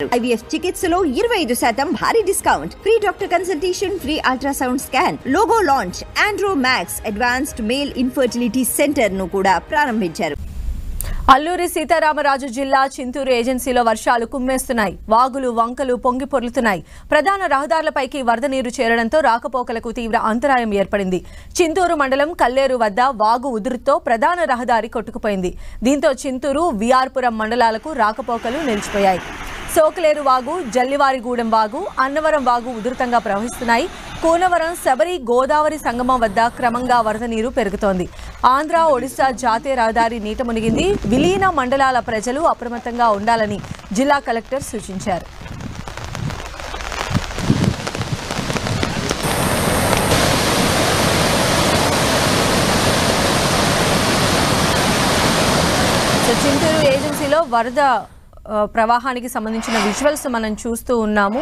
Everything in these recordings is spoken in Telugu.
IVF చికిత్సలో 25% భారీ discount, free doctor consultation, free ultrasound scan, logo launch, Andro max advanced male infertility centre ను కూడా ప్రారంభించారు. అల్లూరి సీతారామరాజు జిల్లా చింతూరు ఏజెన్సీలో వర్షాలు కుమ్మేస్తున్నాయి. వాగులు వంకలు పొంగి పొర్లుతున్నాయి. ప్రధాన రహదారులపైకి వరద నీరు చేరడంతో రాకపోకలకు తీవ్ర అంతరాయం ఏర్పడింది. చింతూరు మండలం కల్లేరు వద్ద వాగు ఉధృతితో ప్రధాన రహదారి కొట్టుకుపోయింది. దీంతో చింతూరు విఆర్పురం మండలాలకు రాకపోకలు నిలిచిపోయాయి. సోకలేరు వాగు, జల్లివారిగూడెం వాగు, అన్నవరం వాగు ఉధృతంగా ప్రవహిస్తున్నాయి. కూనవరం శబరి గోదావరి సంగమం వద్ద క్రమంగా వరద నీరు పెరుగుతోంది. ఆంధ్ర ఒడిశా జాతీయ రహదారి నీట మునిగింది. విలీన మండలాల ప్రజలు అప్రమత్తంగా ఉండాలని జిల్లా కలెక్టర్ సూచించారు. చింతూరు ఏజెన్సీలో వరద ప్రవాహానికి సంబంధించిన విజువల్స్ మనం చూస్తూ ఉన్నాము.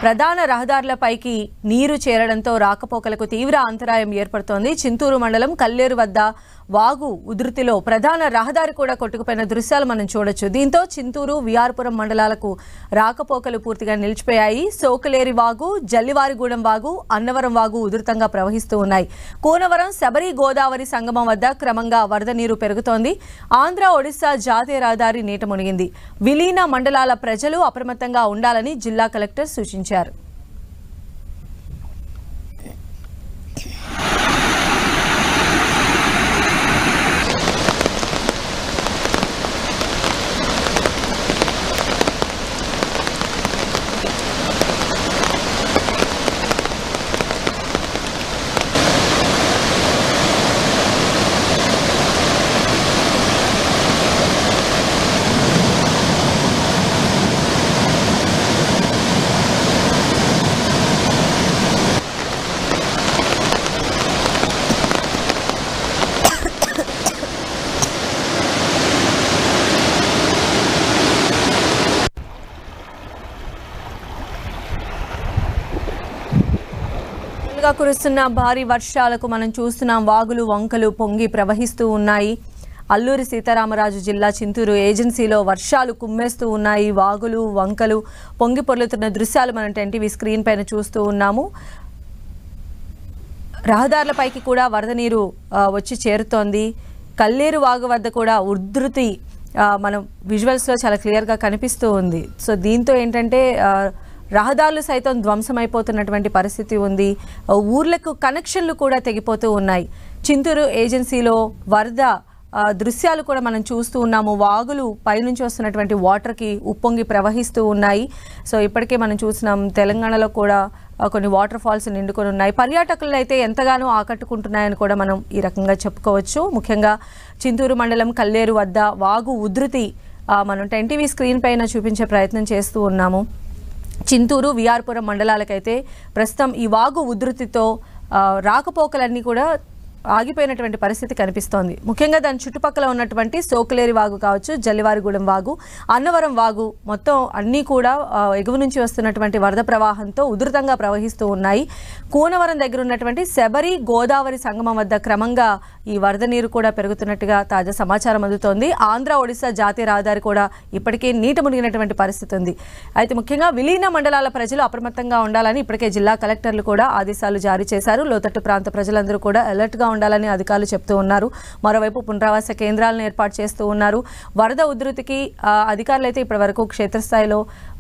ప్రధాన రహదారులపైకి నీరు చేరడంతో రాకపోకలకు తీవ్ర అంతరాయం ఏర్పడుతోంది. చింతూరు మండలం కల్లేరు వద్ద వాగు ఉధృతిలో ప్రధాన రహదారి కూడా కొట్టుకుపోయిన దృశ్యాలు మనం చూడొచ్చు. దీంతో చింతూరు విఆర్పురం మండలాలకు రాకపోకలు పూర్తిగా నిలిచిపోయాయి. సోకలేరి వాగు, జల్లివారిగూడెం వాగు, అన్నవరం వాగు ఉధృతంగా ప్రవహిస్తూ ఉన్నాయి. కూనవరం శబరి గోదావరి సంగమం వద్ద క్రమంగా వరద నీరు పెరుగుతోంది. ఆంధ్ర ఒడిశా జాతీయ రహదారి నీట మునిగింది. విలీన మండలాల ప్రజలు అప్రమత్తంగా ఉండాలని జిల్లా కలెక్టర్ సూచించారు. కురుస్తున్న భారీ వర్షాలకు మనం చూస్తున్నాం. వాగులు వంకలు పొంగి ప్రవహిస్తూ ఉన్నాయి. అల్లూరి సీతారామరాజు జిల్లా చింతూరు ఏజెన్సీలో వర్షాలు కుమ్మేస్తూ ఉన్నాయి. వాగులు వంకలు పొంగి పొర్లుతున్న దృశ్యాలు మనం ఎన్టీవీ స్క్రీన్ పైన చూస్తూ ఉన్నాము. రహదారులపైకి కూడా వరద నీరు వచ్చి చేరుతోంది. కల్లేరు వాగు వద్ద కూడా ఉధృతి మనం విజువల్స్లో చాలా క్లియర్గా కనిపిస్తూ ఉంది. సో దీంతో ఏంటంటే రహదారులు సైతం ధ్వంసమైపోతున్నటువంటి పరిస్థితి ఉంది. ఊర్లకు కనెక్షన్లు కూడా తెగిపోతూ ఉన్నాయి. చింతూరు ఏజెన్సీలో వరద దృశ్యాలు కూడా మనం చూస్తూ ఉన్నాము. వాగులు పైనుంచి వస్తున్నటువంటి వాటర్కి ఉప్పొంగి ప్రవహిస్తూ ఉన్నాయి. సో ఇప్పటికే మనం చూసినాం తెలంగాణలో కూడా కొన్ని వాటర్ ఫాల్స్ నిండుకొని ఉన్నాయి. పర్యాటకులను అయితే ఎంతగానో ఆకట్టుకుంటున్నాయని కూడా మనం ఈ రకంగా చెప్పుకోవచ్చు. ముఖ్యంగా చింతూరు మండలం కల్లేరు వద్ద వాగు ఉధృతి మనం ఎన్టీవీ స్క్రీన్ పైన చూపించే ప్రయత్నం చేస్తూ ఉన్నాము. చింతూరు విఆర్పురం మండలాలకైతే ప్రస్తుతం ఈ వాగు ఉధృతితో రాకపోకలన్నీ కూడా ఆగిపోయినటువంటి పరిస్థితి కనిపిస్తోంది. ముఖ్యంగా దాని చుట్టుపక్కల ఉన్నటువంటి సోకలేరి వాగు కావచ్చు, జల్లివారిగూడెం వాగు, అన్నవరం వాగు మొత్తం అన్నీ కూడా ఎగువ నుంచి వస్తున్నటువంటి వరద ప్రవాహంతో ఉధృతంగా ప్రవహిస్తూ ఉన్నాయి. కూనవరం దగ్గర ఉన్నటువంటి శబరి గోదావరి సంగమం వద్ద క్రమంగా ఈ వరద నీరు కూడా పెరుగుతున్నట్టుగా తాజా సమాచారం అందుతోంది. ఆంధ్ర ఒడిశా జాతీయ రహదారి కూడా ఇప్పటికే నీట మునిగినటువంటి పరిస్థితి ఉంది. అయితే ముఖ్యంగా విలీన మండలాల ప్రజలు అప్రమత్తంగా ఉండాలని ఇప్పటికే జిల్లా కలెక్టర్లు కూడా ఆదేశాలు జారీ చేశారు. లోతట్టు ప్రాంత ప్రజలందరూ కూడా అలర్ట్గా ఉండాలని అధికారులు చెప్తూ ఉన్నారు. మరోవైపు పునరావాస కేంద్రాలను ఏర్పాటు చేస్తూ ఉన్నారు. వరద ఉధృతికి అధికారులు అయితే ఇప్పటి వరకు క్షేత్రస్థాయిలో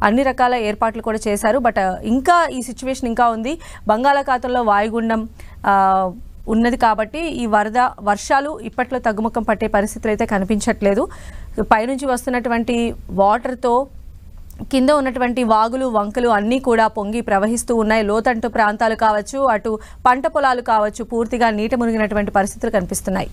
అన్ని రకాల ఏర్పాట్లు కూడా చేశారు. బట్ ఇంకా ఈ సిచ్యువేషన్ ఇంకా ఉంది. బంగాళాఖాతంలో వాయుగుండం ఉన్నది కాబట్టి ఈ వర్షాలు ఇప్పట్లో తగ్గుముఖం పట్టే పరిస్థితులు అయితే కనిపించట్లేదు. పైనుంచి వస్తున్నటువంటి వాటర్తో కింద ఉన్నటువంటి వాగులు వంకలు అన్నీ కూడా పొంగి ప్రవహిస్తూ ఉన్నాయి. లోతంటు ప్రాంతాలు కావచ్చు, అటు పంట పొలాలు కావచ్చు, పూర్తిగా నీట మునిగినటువంటి పరిస్థితులు కనిపిస్తున్నాయి.